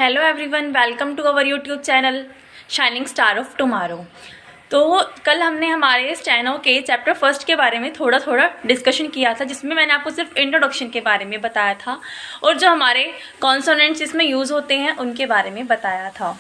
Hello everyone, welcome to our YouTube channel shining star of tomorrow. तो कल हमने हमारे स्टेनो के चैप्टर फर्स्ट के बारे में थोड़ा थोड़ा डिस्कशन किया था, जिसमें मैंने आपको सिर्फ इंट्रोडक्शन के बारे में बताया था और जो हमारे कॉन्सोनेंट्स इसमें यूज़ होते हैं उनके बारे में बताया था,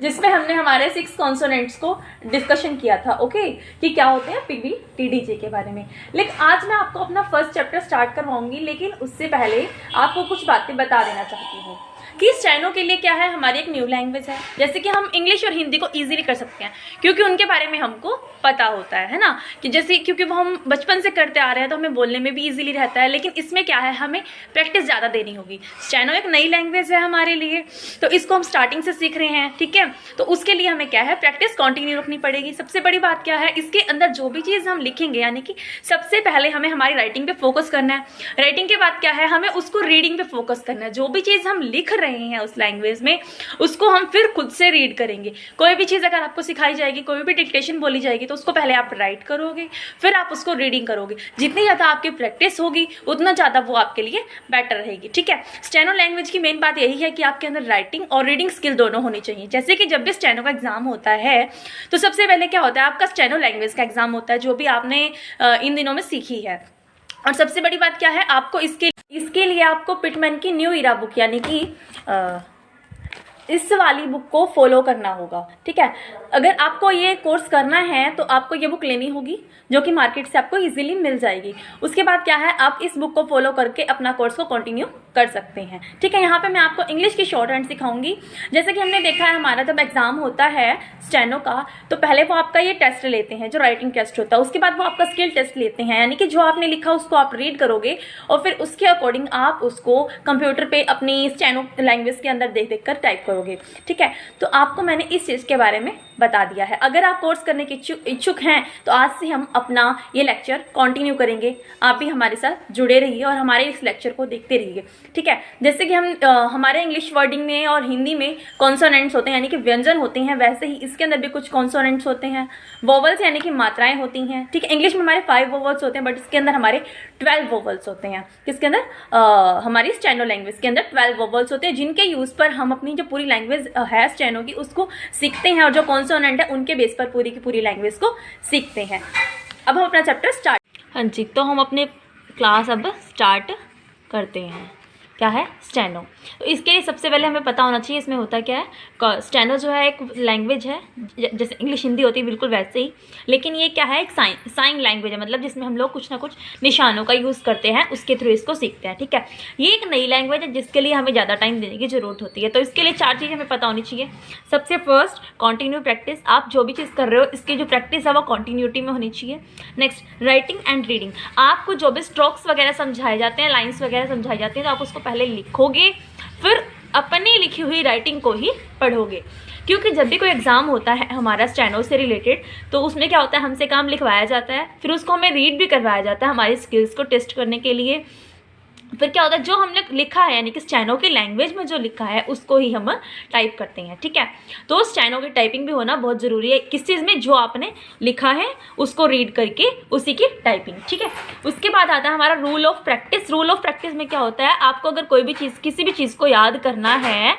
जिसमें हमने हमारे 6 कॉन्सोनेंट्स को डिस्कशन किया था। ओके, कि क्या होते हैं पीवी टीडीजे के बारे में। लेकिन आज मैं आपको अपना फर्स्ट चैप्टर स्टार्ट करवाऊंगी, लेकिन उससे पहले आपको कुछ बातें बता देना चाहती हूँ कि स्टेनो के लिए क्या है, हमारी एक न्यू लैंग्वेज है। जैसे कि हम इंग्लिश और हिंदी को इजीली कर सकते हैं क्योंकि उनके बारे में हमको पता होता है ना, कि जैसे क्योंकि वो हम बचपन से करते आ रहे हैं तो हमें बोलने में भी इजीली रहता है। लेकिन इसमें क्या है, हमें प्रैक्टिस ज़्यादा देनी होगी। स्टेनो एक नई लैंग्वेज है हमारे लिए, तो इसको हम स्टार्टिंग से सीख रहे हैं, ठीक है। तो उसके लिए हमें क्या है, प्रैक्टिस कंटिन्यू रखनी पड़ेगी। सबसे बड़ी बात क्या है, इसके अंदर जो भी चीज़ हम लिखेंगे, यानी कि सबसे पहले हमें हमारी राइटिंग पे फोकस करना है। राइटिंग के बाद क्या है, हमें उसको रीडिंग पे फोकस करना है। जो भी चीज़ हम लिख रहे हैं उस लैंग्वेज में, उसको हम फिर खुद से रीड करेंगे। कोई भी चीज़ अगर आपको सिखाई जाएगी, कोई भी डिक्टेशन बोली जाएगी, तो उसको पहले आप राइट करोगे, फिर आप उसको रीडिंग करोगे। जितनी ज़्यादा आपकी प्रैक्टिस होगी उतना ज़्यादा वो आपके लिए बेटर रहेगी, ठीक है। स्टेनो लैंग्वेज की मेन बात यही है कि आपके अंदर राइटिंग और रीडिंग स्किल दोनों होनी चाहिए। जैसे कि जब भी स्टेनो का एग्जाम होता है तो सबसे पहले क्या होता है, आपका स्टेनो लैंग्वेज का एग्जाम होता है, जो भी आपने इन दिनों में सीखी है। और सबसे बड़ी बात क्या है, आपको इसके लिए आपको पिटमैन की न्यू इरा बुक, यानी कि इस वाली बुक को फॉलो करना होगा, ठीक है। अगर आपको ये कोर्स करना है तो आपको ये बुक लेनी होगी, जो कि मार्केट से आपको इजीली मिल जाएगी। उसके बाद क्या है, आप इस बुक को फॉलो करके अपना कोर्स को कंटिन्यू कर सकते हैं, ठीक है। यहाँ पे मैं आपको इंग्लिश की शॉर्ट हैंड सिखाऊंगी। जैसे कि हमने देखा है, हमारा जब एग्जाम होता है स्टेनो का, तो पहले वो आपका ये टेस्ट लेते हैं जो राइटिंग टेस्ट होता है। उसके बाद वो आपका स्किल टेस्ट लेते हैं, यानी कि जो आपने लिखा उसको आप रीड करोगे और फिर उसके अकॉर्डिंग आप उसको कंप्यूटर पे अपनी स्टेनो लैंग्वेज के अंदर देख देख कर टाइप करोगे, ठीक है। तो आपको मैंने इस चीज़ के बारे में बता दिया है। अगर आप कोर्स करने के इच्छुक हैं तो आज से हम अपना ये लेक्चर कंटिन्यू करेंगे। आप भी हमारे साथ जुड़े रहिए और हमारे इस लेक्चर को देखते रहिए, ठीक है। जैसे कि हम हमारे इंग्लिश वर्डिंग में और हिंदी में कॉन्सोनेंट्स होते हैं, यानी कि व्यंजन होते हैं, वैसे ही इसके अंदर भी कुछ कॉन्सोनेंट्स होते हैं। वोवल्स यानी कि मात्राएं होती हैं, ठीक है। इंग्लिश में हमारे 5 वोवल्स होते हैं, बट इसके अंदर हमारे 12 वोवल्स होते हैं। किसके अंदर, हमारी स्टेनो लैंग्वेज के अंदर 12 वोवल्स होते हैं, जिनके यूज़ पर हम अपनी जो पूरी लैंग्वेज है स्टेनो की उसको सीखते हैं, और जो कॉन्सोनेंट है उनके बेस पर पूरी की पूरी लैंग्वेज को सीखते हैं। अब हम अपना चैप्टर स्टार्ट। हाँ जी, तो हम अपने क्लास अब स्टार्ट करते हैं। क्या है, स्टेनो। तो इसके लिए सबसे पहले हमें पता होना चाहिए इसमें होता क्या है। स्टेनो जो है एक लैंग्वेज है, जैसे इंग्लिश हिंदी होती है बिल्कुल वैसे ही, लेकिन ये क्या है, एक साइन लैंग्वेज है। मतलब जिसमें हम लोग कुछ ना कुछ निशानों का यूज़ करते हैं, उसके थ्रू इसको सीखते हैं, ठीक है। ये एक नई लैंग्वेज है जिसके लिए हमें ज़्यादा टाइम देने की ज़रूरत होती है। तो इसके लिए 4 चीज़ें हमें पता होनी चाहिए। सबसे फर्स्ट, कॉन्टिन्यू प्रैक्टिस। आप जो भी चीज़ कर रहे हो इसकी जो प्रैक्टिस है वो कॉन्टिन्यूटी में होनी चाहिए। Next, writing and reading. आपको जो भी स्ट्रोक्स वगैरह समझाए जाते हैं, लाइन्स वगैरह समझाई जाती हैं, तो आप उसको पहले लिखोगे, फिर अपनी लिखी हुई राइटिंग को ही पढ़ोगे। क्योंकि जब भी कोई एग्ज़ाम होता है हमारा स्टेनो से रिलेटेड, तो उसमें क्या होता है, हमसे काम लिखवाया जाता है, फिर उसको हमें रीड भी करवाया जाता है हमारी स्किल्स को टेस्ट करने के लिए। फिर क्या होता है, जो हमने लिखा है यानी कि स्टेनो की लैंग्वेज में जो लिखा है उसको ही हम टाइप करते हैं, ठीक है। तो स्टेनो की टाइपिंग भी होना बहुत ज़रूरी है। किस चीज़ में, जो आपने लिखा है उसको रीड करके उसी की टाइपिंग, ठीक है। उसके बाद आता है हमारा rule of practice. Rule of practice में क्या होता है, आपको अगर कोई भी चीज़, किसी भी चीज़ को याद करना है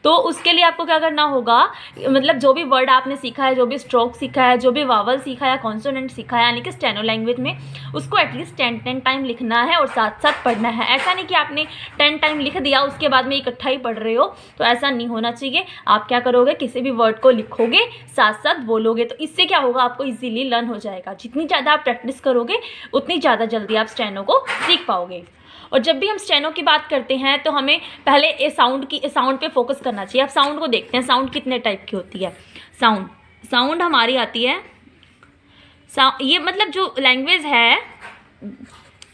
तो उसके लिए आपको क्या करना होगा, मतलब जो भी वर्ड आपने सीखा है, जो भी स्ट्रोक सीखा है, जो भी वावल सीखा है, कॉन्सोनेंट सीखा है, यानी कि स्टेनो लैंग्वेज में, उसको एटलीस्ट 10 टाइम लिखना है और साथ साथ पढ़ना है। ऐसा नहीं कि आपने 10 टाइम लिख दिया उसके बाद में इकट्ठा ही पढ़ रहे हो, तो ऐसा नहीं होना चाहिए। आप क्या करोगे, किसी भी वर्ड को लिखोगे, साथ साथ बोलोगे, तो इससे क्या होगा, आपको इजीली लर्न हो जाएगा। जितनी ज़्यादा आप प्रैक्टिस करोगे उतनी ज़्यादा जल्दी आप स्टेनो को सीख पाओगे। और जब भी हम स्टेनो की बात करते हैं तो हमें पहले साउंड पे फोकस करना चाहिए। आप साउंड को देखते हैं, साउंड कितने टाइप की होती है। साउंड हमारी आती है, ये मतलब जो लैंग्वेज है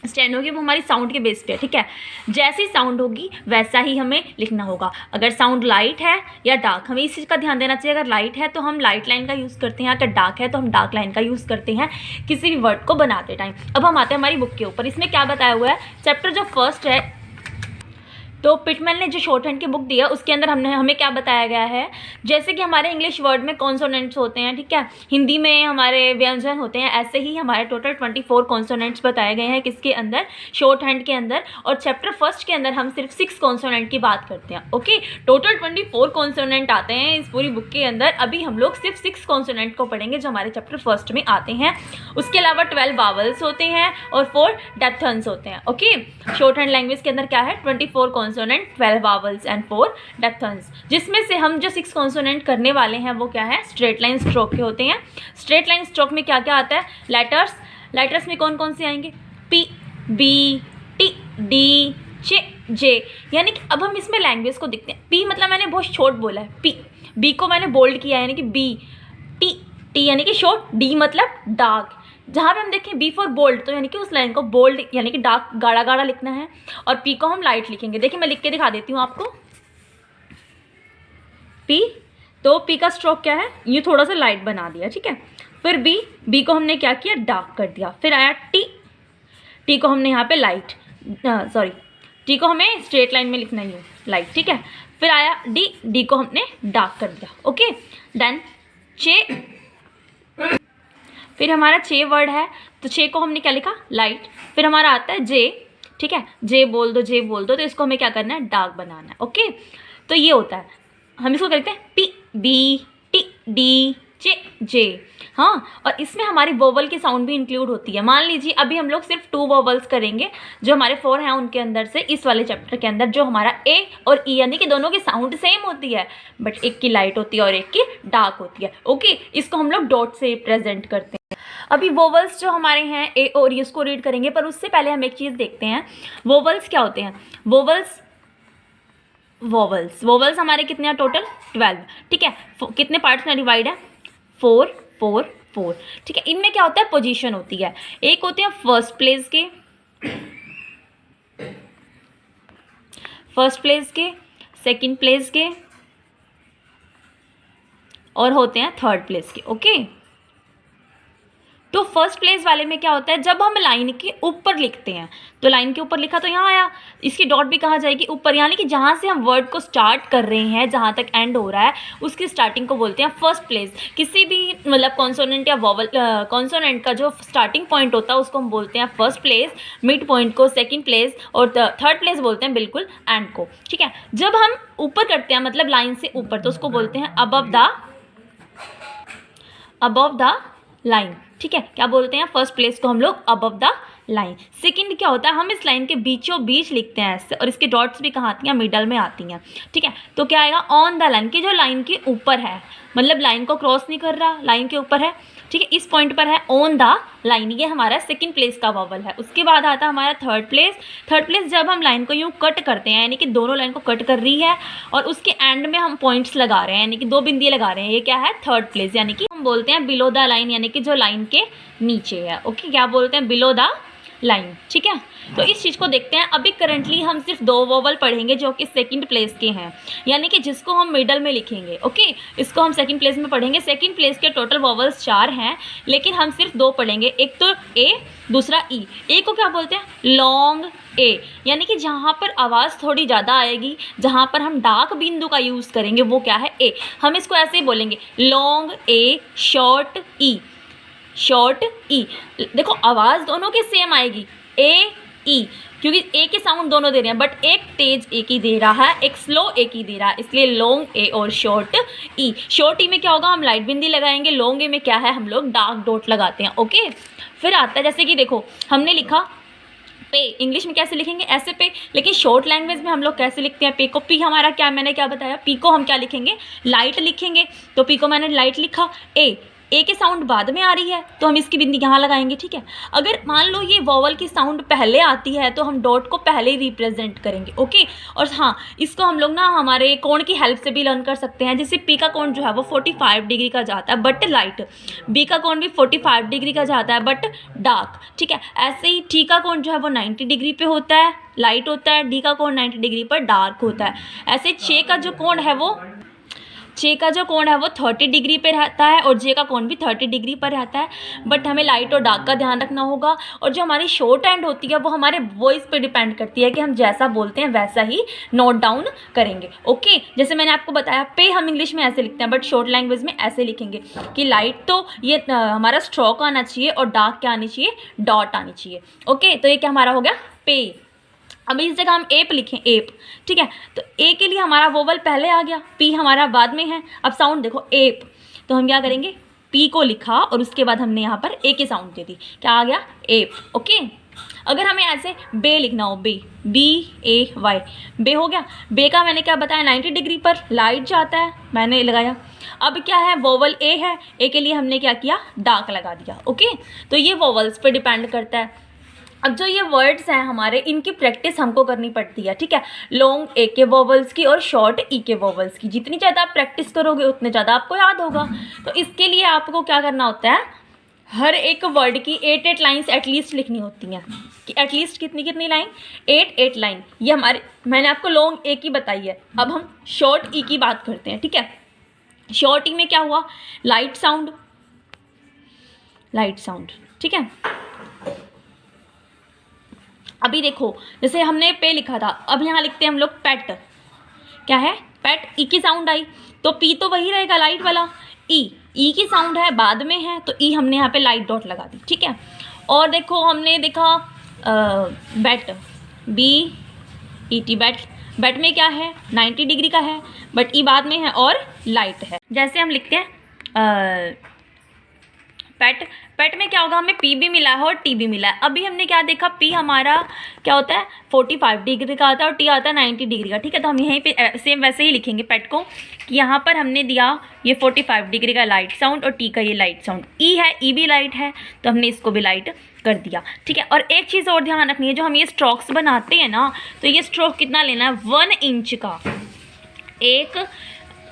स्टेनो की वो हमारी साउंड के बेस पे है, ठीक है। जैसी साउंड होगी वैसा ही हमें लिखना होगा। अगर साउंड लाइट है या डार्क, हमें इस चीज़ का ध्यान देना चाहिए। अगर लाइट है तो हम लाइट लाइन का यूज़ करते हैं, अगर डार्क है तो हम डार्क लाइन का यूज़ करते हैं किसी भी वर्ड को बनाते टाइम। अब हम आते हैं हमारी बुक के ऊपर। इसमें क्या बताया हुआ है, चैप्टर जो फर्स्ट है तो पिटमैन ने जो शॉर्ट हैंड की बुक दिया उसके अंदर हमें क्या बताया गया है, जैसे कि हमारे इंग्लिश वर्ड में कॉन्सोनेंट्स होते हैं, ठीक है, हिंदी में हमारे व्यंजन होते हैं, ऐसे ही हमारे टोटल 24 कॉन्सोनेंट्स बताए गए हैं किसके अंदर, शॉर्ट हैंड के अंदर। और चैप्टर फर्स्ट के अंदर हम सिर्फ 6 कॉन्सोनेंट की बात करते हैं। ओके, टोटल 24 कॉन्सोनेंट आते हैं इस पूरी बुक के अंदर। अभी हम लोग सिर्फ 6 कॉन्सोनेंट को पढ़ेंगे जो हमारे चैप्टर फर्स्ट में आते हैं। उसके अलावा 12 वावल्स होते हैं और 4 डेप्थन्स होते हैं। ओके, शॉर्ट हैंड लैंग्वेज के अंदर क्या है, 24 कॉन्सोनेंट, 12 वावल्स एंड 4 डेप्थन्स, जिसमें से हम जो 6 कॉन्सोनेंट करने वाले हैं वो क्या है, स्ट्रेट लाइन स्ट्रोक के होते हैं। स्ट्रेट लाइन स्ट्रोक में क्या क्या आता है, लेटर्स में कौन कौन से आएंगे, पी, बी, टी, डी, जे। यानी कि अब हम इसमें लैंग्वेज को देखते हैं। पी मतलब मैंने बहुत शॉर्ट बोला है, पी, बी को मैंने बोल्ड किया है यानी कि बी, टी यानी कि शॉर्ट, डी मतलब डार्क। जहाँ पे हम देखें बी फॉर बोल्ड तो यानी कि उस लाइन को बोल्ड यानी कि डार्क गाढ़ा गाढ़ा लिखना है, और पी को हम लाइट लिखेंगे। देखिए मैं लिख के दिखा देती हूँ आपको। पी, तो पी का स्ट्रोक क्या है, ये थोड़ा सा लाइट बना दिया, ठीक है। फिर बी को हमने क्या किया, डार्क कर दिया। फिर आया टी को हमने यहाँ पे लाइट, टी को हमें स्ट्रेट लाइन में लिखना ही है, लाइट, ठीक है। फिर आया डी को हमने डार्क कर दिया। ओके, देन चे, फिर हमारा चे वर्ड है तो चे को हमने क्या लिखा, लाइट। फिर हमारा आता है जे, ठीक है, जे बोल दो तो इसको हमें क्या करना है, डार्क बनाना है। ओके, तो ये होता है, हम इसको करते हैं पी, बी, टी, डी, जे। हाँ, और इसमें हमारी वोवल की साउंड भी इंक्लूड होती है। मान लीजिए अभी हम लोग सिर्फ 2 वोवल्स करेंगे जो हमारे 4 हैं उनके अंदर से, इस वाले चैप्टर के अंदर, जो हमारा ए और ई यानी कि दोनों की साउंड सेम होती है बट एक की लाइट होती है और एक की डार्क होती है। ओके, इसको हम लोग डॉट से रिप्रेजेंट करते हैं। अभी वोवल्स जो हमारे हैं ए और ई उसको रीड करेंगे, पर उससे पहले हम एक चीज़ देखते हैं, वोवल्स क्या होते हैं। वोवल्स हमारे कितने हैं, टोटल 12, ठीक है। कितने पार्ट्स में डिवाइड है, 4, 4, 4, ठीक है। इनमें क्या होता है, पोजीशन होती है। एक होते हैं फर्स्ट प्लेस के, सेकंड प्लेस के, और होते हैं थर्ड प्लेस के। ओके, तो फर्स्ट प्लेस वाले में क्या होता है, जब हम लाइन के ऊपर लिखते हैं, तो लाइन के ऊपर लिखा तो यहाँ आया, इसकी डॉट भी कहाँ जाएगी, ऊपर, यानी कि जहाँ से हम वर्ड को स्टार्ट कर रहे हैं, जहाँ तक एंड हो रहा है उसकी स्टार्टिंग को बोलते हैं फर्स्ट प्लेस। किसी भी मतलब कॉन्सोनेंट या वोवल, कॉन्सोनेंट का जो स्टार्टिंग पॉइंट होता है उसको हम बोलते हैं फर्स्ट प्लेस, मिड पॉइंट को सेकेंड प्लेस, और थर्ड प्लेस बोलते हैं बिल्कुल एंड को, ठीक है। जब हम ऊपर करते हैं मतलब लाइन से ऊपर, तो उसको बोलते हैं अबव द लाइन, ठीक है। क्या बोलते हैं, फर्स्ट प्लेस को हम लोग अबव द लाइन। सेकंड क्या होता है, हम इस लाइन के बीचों बीच लिखते हैं ऐसे, और इसके डॉट्स भी कहाँ आती हैं, मिडल में आती हैं, ठीक है। तो क्या आएगा, ऑन द लाइन, की जो लाइन के ऊपर है, मतलब लाइन को क्रॉस नहीं कर रहा, लाइन के ऊपर है, ठीक है, इस पॉइंट पर है, ऑन द लाइन, ये हमारा सेकंड प्लेस का वॉवल है। उसके बाद आता है हमारा थर्ड प्लेस। जब हम लाइन को यूँ कट करते हैं, यानी कि दोनों लाइन को कट कर रही है और उसके एंड में हम पॉइंट्स लगा रहे हैं, यानी कि 2 बिंदी लगा रहे हैं, ये क्या है, थर्ड प्लेस, यानी कि हम बोलते हैं बिलो द लाइन, यानी कि जो लाइन के नीचे है। ओके, क्या बोलते हैं, बिलो द लाइन, ठीक है। तो इस चीज़ को देखते हैं। अभी करंटली हम सिर्फ 2 वोवल पढ़ेंगे जो कि सेकंड प्लेस के हैं, यानी कि जिसको हम मिडल में लिखेंगे। ओके, इसको हम सेकंड प्लेस में पढ़ेंगे। सेकंड प्लेस के टोटल वोवल्स 4 हैं, लेकिन हम सिर्फ 2 पढ़ेंगे, एक तो ए, दूसरा ई। ए को क्या बोलते हैं, लॉन्ग ए, यानी कि जहाँ पर आवाज़ थोड़ी ज़्यादा आएगी, जहाँ पर हम डार्क बिंदु का यूज़ करेंगे वो क्या है, ए। हम इसको ऐसे ही बोलेंगे, लॉन्ग ए, शॉर्ट ई, शॉर्ट ई। देखो आवाज़ दोनों की सेम आएगी, ए ई, क्योंकि ए के साउंड दोनों दे रहे हैं, बट एक तेज एक ही दे रहा है, एक स्लो एक ही दे रहा है, इसलिए लॉन्ग ए और शॉर्ट ई। शॉर्ट ई में क्या होगा, हम लाइट बिंदी लगाएंगे, लॉन्ग ए में क्या है, हम लोग डार्क डॉट लगाते हैं। ओके, फिर आता है जैसे कि देखो हमने लिखा पे, इंग्लिश में कैसे लिखेंगे, ऐसे पे, लेकिन शॉर्ट लैंग्वेज में हम लोग कैसे लिखते हैं पे को, पी हमारा क्या, मैंने क्या बताया, पी को हम क्या लिखेंगे, लाइट लिखेंगे। तो पी को मैंने लाइट लिखा। ए के साउंड बाद में आ रही है तो हम इसकी बिंदी यहाँ लगाएंगे, ठीक है। अगर मान लो ये वॉवल की साउंड पहले आती है तो हम डॉट को पहले ही रिप्रेजेंट करेंगे। ओके, और हाँ, इसको हम लोग ना हमारे कोण की हेल्प से भी लर्न कर सकते हैं। जैसे पी का कोण जो है वो 45 डिग्री का जाता है बट लाइट, बी का कोण भी 45 डिग्री का जाता है बट डार्क, ठीक है। ऐसे ही टी का कोण जो है वो 90 डिग्री पे होता है, लाइट होता है, डी का कोण 90 डिग्री पर डार्क होता है। ऐसे छे का जो कोण है वो चे का जो कोण है वो 30 डिग्री पे रहता है और जे का कोण भी 30 डिग्री पर रहता है, बट हमें लाइट और डार्क का ध्यान रखना होगा। और जो हमारी शॉर्ट हैंड होती है वो हमारे वॉइस पे डिपेंड करती है कि हम जैसा बोलते हैं वैसा ही नोट डाउन करेंगे। ओके, जैसे मैंने आपको बताया पे हम इंग्लिश में ऐसे लिखते हैं, बट शॉर्ट लैंग्वेज में ऐसे लिखेंगे कि लाइट तो ये हमारा स्ट्रोक आना चाहिए और डार्क क्या आनी चाहिए, डॉट आनी चाहिए। ओके, तो ये क्या हमारा हो गया पे। अब इस जगह हम एप लिखें, एप, ठीक है। तो ए के लिए हमारा वोवल पहले आ गया, पी हमारा बाद में है। अब साउंड देखो एप, तो हम क्या करेंगे, पी को लिखा और उसके बाद हमने यहाँ पर ए की साउंड दे दी, क्या आ गया, एप। ओके, अगर हमें ऐसे बे लिखना हो, बे, बी ए वाई, बे हो गया। बे का मैंने क्या बताया, 90 डिग्री पर लाइट जाता है, मैंने लगाया। अब क्या है, वोवल ए है, ए के लिए हमने क्या किया, डार्क लगा दिया। ओके, तो ये वोवल्स पे डिपेंड करता है। अब जो ये वर्ड्स हैं हमारे, इनकी प्रैक्टिस हमको करनी पड़ती है, ठीक है। लॉन्ग ए के वोवल्स की और शॉर्ट ई के वोवल्स की, जितनी ज़्यादा आप प्रैक्टिस करोगे उतने ज़्यादा आपको याद होगा। तो इसके लिए आपको क्या करना होता है, हर एक वर्ड की 8 लाइन्स एटलीस्ट लिखनी होती हैं। कि एटलीस्ट कितनी लाइन, 8 लाइन। ये हमारे, मैंने आपको लॉन्ग ए की बताई है। अब हम शॉर्ट ई की बात करते हैं, ठीक है। शॉर्ट ई में क्या हुआ, लाइट साउंड, लाइट साउंड, ठीक है। अभी देखो, जैसे हमने पे लिखा था, अब यहाँ लिखते हैं हम लोग पेट, क्या है, पेट, ई की साउंड आई तो पी तो वही रहेगा लाइट वाला। ई की साउंड है बाद में है तो ई हमने यहाँ पे लाइट डॉट लगा दी, ठीक है। और देखो हमने देखा bat, B E T, bat, bat में क्या है, 90 डिग्री का है, बट ई बाद में है और लाइट है। जैसे हम लिखते हैं पेट, पेट में क्या होगा, हमें पी भी मिला है और टी भी मिला है। अभी हमने क्या देखा, पी हमारा क्या होता है 45 डिग्री का आता है और टी आता है 90 डिग्री का, ठीक है। तो हम यहीं पे सेम वैसे ही लिखेंगे पेट को, कि यहाँ पर हमने दिया ये 45 डिग्री का लाइट साउंड और टी का ये लाइट साउंड। ई है, ई भी लाइट है तो हमने इसको भी लाइट कर दिया, ठीक है। और एक चीज़ और ध्यान रखनी है, जो हम ये स्ट्रोक्स बनाते हैं ना, तो ये स्ट्रोक कितना लेना है, 1 इंच का, 1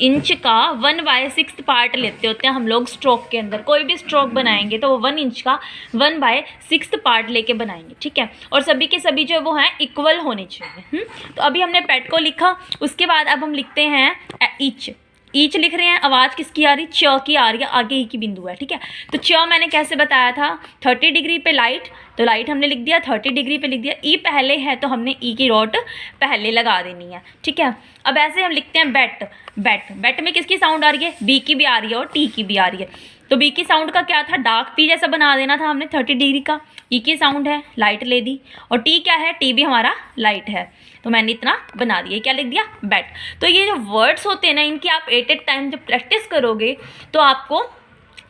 इंच का 1/6 पार्ट लेते होते हैं हम लोग स्ट्रोक के अंदर। कोई भी स्ट्रोक बनाएंगे तो वो 1 इंच का 1/6 पार्ट लेके बनाएंगे, ठीक है। और सभी के सभी जो वो हैं इक्वल होने चाहिए। तो अभी हमने पेट को लिखा, उसके बाद अब हम लिखते हैं ईच, ईच लिख रहे हैं, आवाज़ किसकी आ रही, च की आ रही है, आगे ई की बिंदु है, ठीक है। तो च मैंने कैसे बताया था, 30 डिग्री पे लाइट, तो लाइट हमने लिख दिया, 30 डिग्री पे लिख दिया। ई पहले है तो हमने ई की डॉट पहले लगा देनी है, ठीक है। अब ऐसे हम लिखते हैं बैट, बैट, बैट में किसकी साउंड आ रही है, बी की भी आ रही है और टी की भी आ रही है। तो बी की साउंड का क्या था, डार्क पी जैसा बना देना था हमने 30 डिग्री का। ई की साउंड है, लाइट ले दी, और टी क्या है, टी भी हमारा लाइट है, तो मैंने इतना बना दिया, क्या लिख दिया, बैट। तो ये जो वर्ड्स होते हैं ना, इनकी आप 8 टाइम जब प्रैक्टिस करोगे तो आपको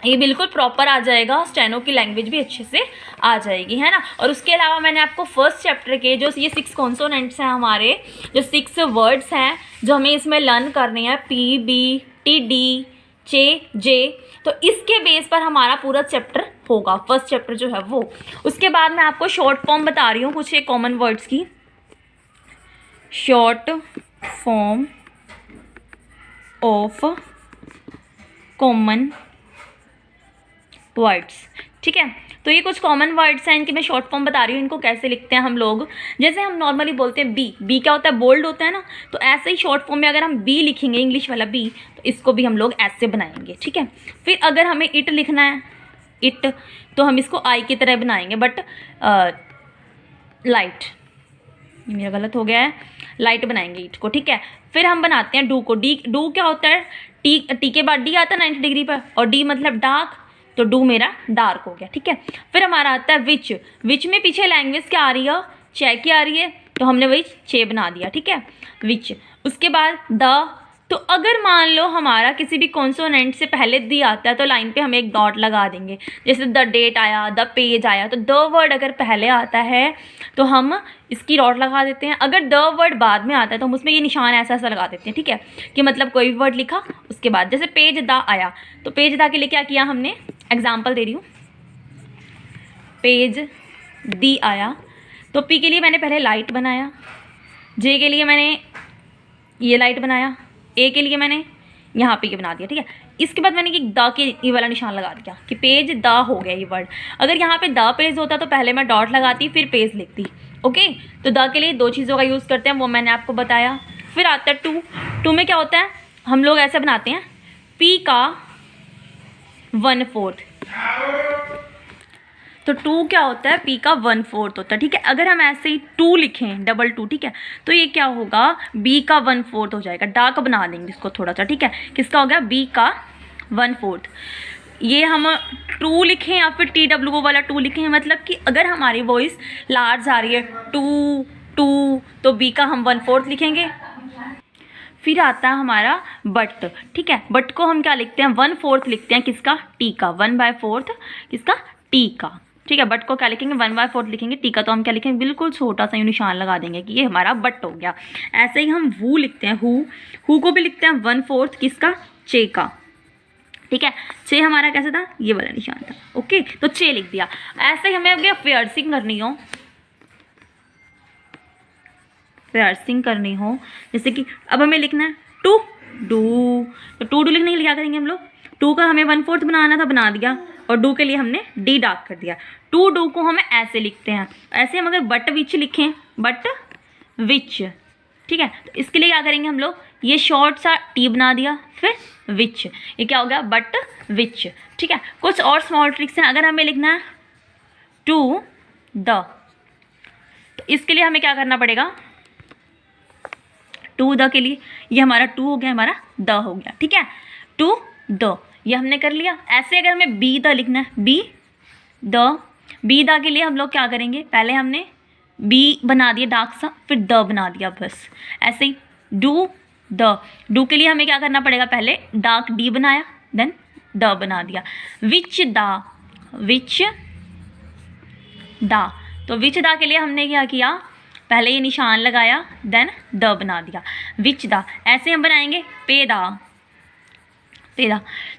ये बिल्कुल प्रॉपर आ जाएगा, स्टेनो की लैंग्वेज भी अच्छे से आ जाएगी, है ना। और उसके अलावा मैंने आपको फर्स्ट चैप्टर के जो ये 6 कॉन्सोनेंट्स हैं हमारे, जो 6 वर्ड्स हैं जो हमें इसमें लर्न करने हैं, पी, बी, टी, डी, चे, जे, तो इसके बेस पर हमारा पूरा चैप्टर होगा, फर्स्ट चैप्टर जो है वो। उसके बाद मैं आपको शॉर्ट फॉर्म बता रही हूँ कुछ एक कॉमन वर्ड्स की, short form of common words, ठीक है। तो ये कुछ कॉमन वर्ड्स हैं, इनकी मैं शॉर्ट फॉर्म बता रही हूँ, इनको कैसे लिखते हैं हम लोग। जैसे हम नॉर्मली बोलते हैं बी, बी क्या होता है, बोल्ड होता है ना, तो ऐसे ही शॉर्ट फॉर्म में अगर हम बी लिखेंगे, इंग्लिश वाला बी, तो इसको भी हम लोग ऐसे बनाएंगे, ठीक है। फिर अगर हमें इट लिखना है, इट, तो हम इसको आई की तरह बनाएंगे, बट लाइट, ये मेरा गलत हो गया है, लाइट बनाएंगे इट को, ठीक है। फिर हम बनाते हैं डू को, डी, डू क्या होता है, टी के बाद डी आता है 90 डिग्री पर, और डी मतलब डार्क, तो डू मेरा डार्क हो गया, ठीक है। फिर हमारा आता है विच, विच में पीछे लैंग्वेज क्या आ रही है, चे की आ रही है, तो हमने वही चे बना दिया, ठीक है, विच। उसके बाद द, तो अगर मान लो हमारा किसी भी कॉन्सोनेंट से पहले दी आता है तो लाइन पे हम एक डॉट लगा देंगे। जैसे द डेट आया, द पेज आया, तो द वर्ड अगर पहले आता है तो हम इसकी डॉट लगा देते हैं। अगर द वर्ड बाद में आता है तो हम उसमें ये निशान ऐसा ऐसा लगा देते हैं, ठीक है, कि मतलब कोई भी वर्ड लिखा उसके बाद, जैसे पेज द आया, तो पेज द के लिए क्या किया हमने, एग्जाम्पल दे रही हूँ, पेज दी आया, तो पी के लिए मैंने पहले लाइट बनाया, जे के लिए मैंने ये लाइट बनाया, ए के लिए मैंने यहाँ पे ये बना दिया, ठीक है। इसके बाद मैंने द के ये वाला निशान लगा दिया कि पेज द हो गया ये वर्ड। अगर यहाँ पे द पेज होता तो पहले मैं डॉट लगाती फिर पेज लिखती, ओके। तो द के लिए 2 चीज़ों का यूज़ करते हैं, वो मैंने आपको बताया। फिर आता है टू, टू में क्या होता है, हम लोग ऐसे बनाते हैं p का 1/4। तो 2 क्या होता है, p का 1/4 होता है, ठीक है। अगर हम ऐसे ही 2 लिखें, डबल 2, ठीक है, तो ये क्या होगा, b का 1/4 हो जाएगा। डार्क बना देंगे इसको थोड़ा सा, ठीक है। किसका हो गया, b का 1/4। ये हम 2 लिखें या फिर TW वाला 2 लिखें, मतलब कि अगर हमारी वॉइस लार्ज आ रही है 2 2, तो b का हम 1/4 लिखेंगे। फिर आता है हमारा बट, ठीक है। बट को हम क्या लिखते हैं, 1/4 लिखते हैं, किसका, t का, 1/4 किसका, t का, ठीक है। बट को क्या लिखेंगे, 1/4 लिखेंगे। टी का तो हम क्या लिखेंगे, बिल्कुल छोटा सा निशान लगा देंगे कि ये हमारा बट हो गया। ऐसे ही हम वू लिखते हैं, हु को भी लिखते हैं 1/4 किसका, चे का, ठीक है। चे हमारा कैसे था, ये वाला निशान था, ओके, तो चे लिख दिया। ऐसे ही हमें अगर फेयरसिंग करनी हो, जैसे कि अब हमें लिखना है टू डू, तो टू डू लिखने के लिए क्या करेंगे हम लोग, 2 का हमें 1/4 बनाना था, बना दिया, और डू के लिए हमने डी डार्क कर दिया। टू डू को हम ऐसे लिखते हैं। ऐसे हम अगर बट विच लिखें, बट विच, ठीक है, तो इसके लिए क्या करेंगे हम लोग, ये शॉर्ट सा टी बना दिया, फिर विच, ये क्या हो गया, बट विच, ठीक है। कुछ और स्मॉल ट्रिक्स हैं। अगर हमें लिखना है टू द, तो इसके लिए हमें क्या करना पड़ेगा, टू द के लिए ये हमारा टू हो गया, हमारा द हो गया, ठीक है। टू द ये हमने कर लिया। ऐसे अगर हमें बी द लिखना है, बी द के लिए हम लोग क्या करेंगे, पहले हमने बी बना दिया डार्क सा, फिर द बना दिया, बस ऐसे ही। डू के लिए हमें क्या करना पड़ेगा, पहले डार्क डी बनाया, देन द बना दिया। विच द, तो विच द के लिए हमने क्या किया, पहले ये निशान लगाया, देन द बना दिया, विच द। ऐसे हम बनाएंगे पे द,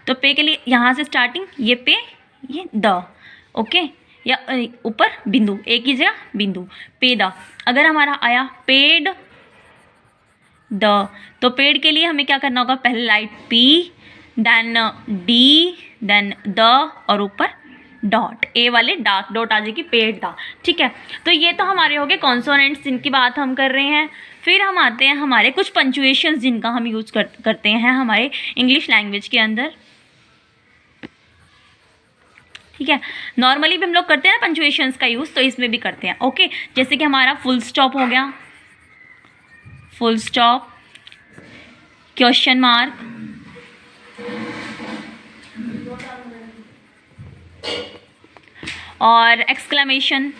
तो पे के लिए यहाँ से स्टार्टिंग, ये पे, ये द, ओके, या ऊपर बिंदु, एक ही जगह बिंदु, पे द। अगर हमारा आया पेड द, तो पेड के लिए हमें क्या करना होगा, पहले light P, then D, then the, और ऊपर डॉट, ए वाले डार्क डॉट आ जाएगी, पेड द, ठीक है। तो ये तो हमारे हो गए कॉन्सोनेंट्स जिनकी बात हम कर रहे हैं। फिर हम आते हैं हमारे कुछ पंचुएशंस जिनका हम यूज करते हैं हमारे इंग्लिश लैंग्वेज के अंदर, ठीक है। नॉर्मली भी हम लोग करते हैं ना पंचुएशंस का यूज़, तो इसमें भी करते हैं, ओके। जैसे कि हमारा फुल स्टॉप हो गया, फुल स्टॉप, क्वेश्चन मार्क, और एक्सक्लेमेशन,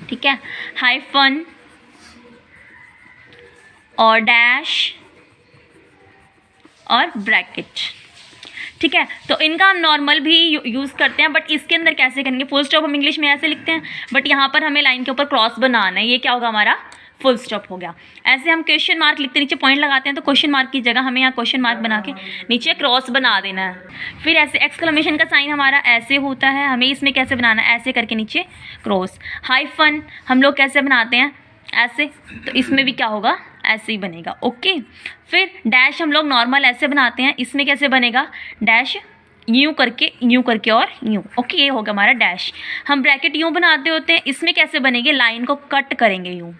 ठीक है, हाइफन और डैश और ब्रैकेट, ठीक है। तो इनका हम नॉर्मल भी यूज़ करते हैं, बट इसके अंदर कैसे करेंगे, फुल स्टॉप हम इंग्लिश में ऐसे लिखते हैं, बट यहाँ पर हमें लाइन के ऊपर क्रॉस बनाना है, ये क्या होगा, हमारा फुल स्टॉप हो गया। ऐसे हम क्वेश्चन मार्क लिखते, नीचे पॉइंट लगाते हैं, तो क्वेश्चन मार्क की जगह हमें यहाँ क्वेश्चन मार्क बना के नीचे क्रॉस बना देना है। फिर ऐसे एक्सक्लेमेशन का साइन हमारा ऐसे होता है, हमें इसमें कैसे बनाना है, ऐसे करके नीचे क्रॉस। हाइफन हम लोग कैसे बनाते हैं, ऐसे, तो इसमें भी क्या होगा, ऐसे ही बनेगा, ओके। फिर डैश हम लोग नॉर्मल ऐसे बनाते हैं, इसमें कैसे बनेगा, डैश यूँ करके और यूँ, ओके, ये होगा हमारा डैश। हम ब्रैकेट यूँ बनाते होते हैं, इसमें कैसे बनेंगे, लाइन को कट करेंगे यूँ,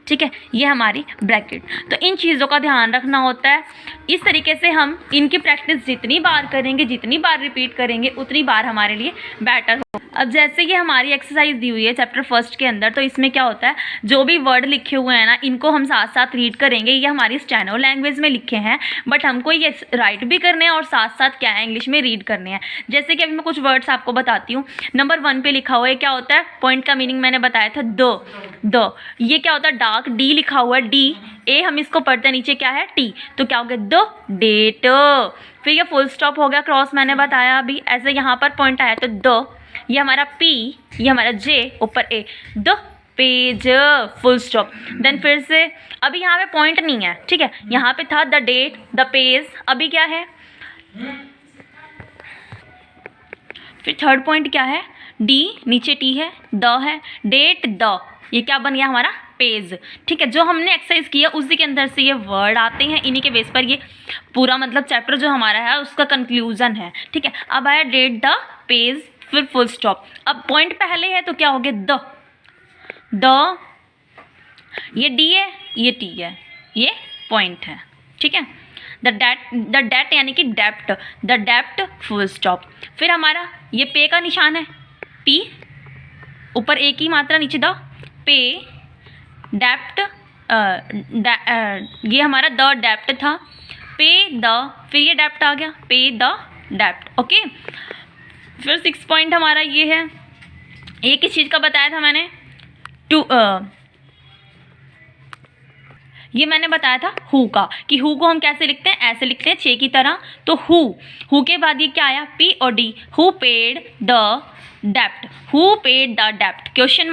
ठीक है, ये हमारी ब्रैकेट। तो इन चीज़ों का ध्यान रखना होता है। इस तरीके से हम इनकी प्रैक्टिस जितनी बार करेंगे, जितनी बार रिपीट करेंगे, उतनी बार हमारे लिए बेटर हो। अब जैसे ये हमारी एक्सरसाइज दी हुई है चैप्टर फर्स्ट के अंदर, तो इसमें क्या होता है, जो भी वर्ड लिखे हुए हैं ना, इनको हम साथ साथ रीड करेंगे। ये हमारी स्टेनो लैंग्वेज में लिखे हैं, बट हमको ये राइट भी करने हैं और साथ साथ क्या है, इंग्लिश में रीड करने हैं। जैसे कि अभी मैं कुछ वर्ड्स आपको बताती हूँ। नंबर 1 पे लिखा हुआ है, क्या होता है, पॉइंट का मीनिंग मैंने बताया था, द। ये क्या होता है, डार्क डी लिखा हुआ है, डी, ए हम इसको पढ़ते हैं, नीचे क्या है, टी, तो क्या हो गया, द डेट। फिर ये फुल स्टॉप हो गया, क्रॉस मैंने बताया अभी, ऐसे यहाँ पर पॉइंट आया तो द, ये हमारा पी, ये हमारा जे, ऊपर A, the page, full stop. Then फिर से अभी यहाँ पे पॉइंट नहीं है, ठीक है, यहाँ पे था द डेट, द पेज, अभी क्या है, फिर थर्ड पॉइंट क्या है, डी, नीचे टी है, द है, डेट, द, ये क्या बन गया हमारा, पेज, ठीक है। जो हमने एक्सरसाइज किया उसी के अंदर से ये वर्ड आते हैं, इन्हीं के बेस पर ये पूरा मतलब चैप्टर जो हमारा है उसका कंक्लूजन है, ठीक है। अब आया डेट, द, पेज, फिर फुल स्टॉप। अब पॉइंट पहले है तो क्या हो गया, द, ये डी है, ये टी है, ये पॉइंट है, ठीक है। द डेट यानी कि डेप्ट, द डेप्ट फुल स्टॉप। फिर हमारा ये पे का निशान है, पी, ऊपर ए की मात्रा, नीचे द, पे, डेप्ट, ये हमारा द डेप्ट था, पे द, फिर ये डेप्ट आ गया, पे द डेप्ट, ओके। फिर 6 पॉइंट हमारा ये है, ये किस चीज़ का बताया था मैंने, ये मैंने बताया था हु का, कि हु को हम कैसे लिखते हैं, ऐसे लिखते हैं 6 की तरह। तो हु के बाद ये क्या आया, पी और D, who paid the dept, who paid the dept, question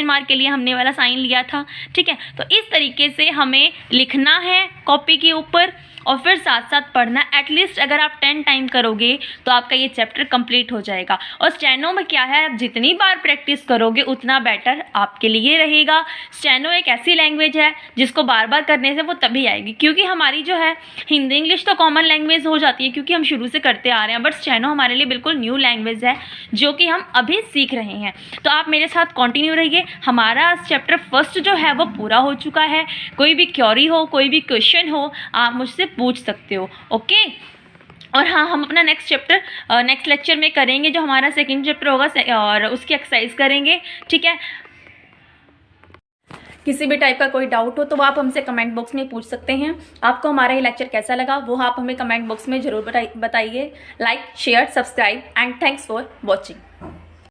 mark के लिए हमने वाला साइन लिया था, ठीक है। तो इस तरीके से हमें लिखना है कॉपी के ऊपर और फिर साथ साथ पढ़ना। एटलीस्ट अगर आप 10 टाइम करोगे तो आपका ये चैप्टर कंप्लीट हो जाएगा। और स्टेनो में क्या है, आप जितनी बार प्रैक्टिस करोगे उतना बेटर आपके लिए रहेगा। स्टेनो एक ऐसी लैंग्वेज है जिसको बार बार करने से वो तभी आएगी, क्योंकि हमारी जो है हिंदी इंग्लिश तो कॉमन लैंग्वेज हो जाती है क्योंकि हम शुरू से करते आ रहे हैं, बट स्टेनो हमारे लिए बिल्कुल न्यू लैंग्वेज है जो कि हम अभी सीख रहे हैं। तो आप मेरे साथ कंटिन्यू रहिए। हमारा चैप्टर फर्स्ट जो है वो पूरा हो चुका है। कोई भी क्वेरी हो, कोई भी क्वेश्चन हो, आप मुझसे पूछ सकते हो, ओके। और हाँ, हम अपना नेक्स्ट लेक्चर में करेंगे जो हमारा सेकंड चैप्टर होगा और उसकी एक्सरसाइज करेंगे, ठीक है। किसी भी टाइप का कोई डाउट हो तो आप हमसे कमेंट बॉक्स में पूछ सकते हैं। आपको हमारा ये लेक्चर कैसा लगा वो आप हमें कमेंट बॉक्स में ज़रूर बताइए। Like, share, subscribe and thanks for watching.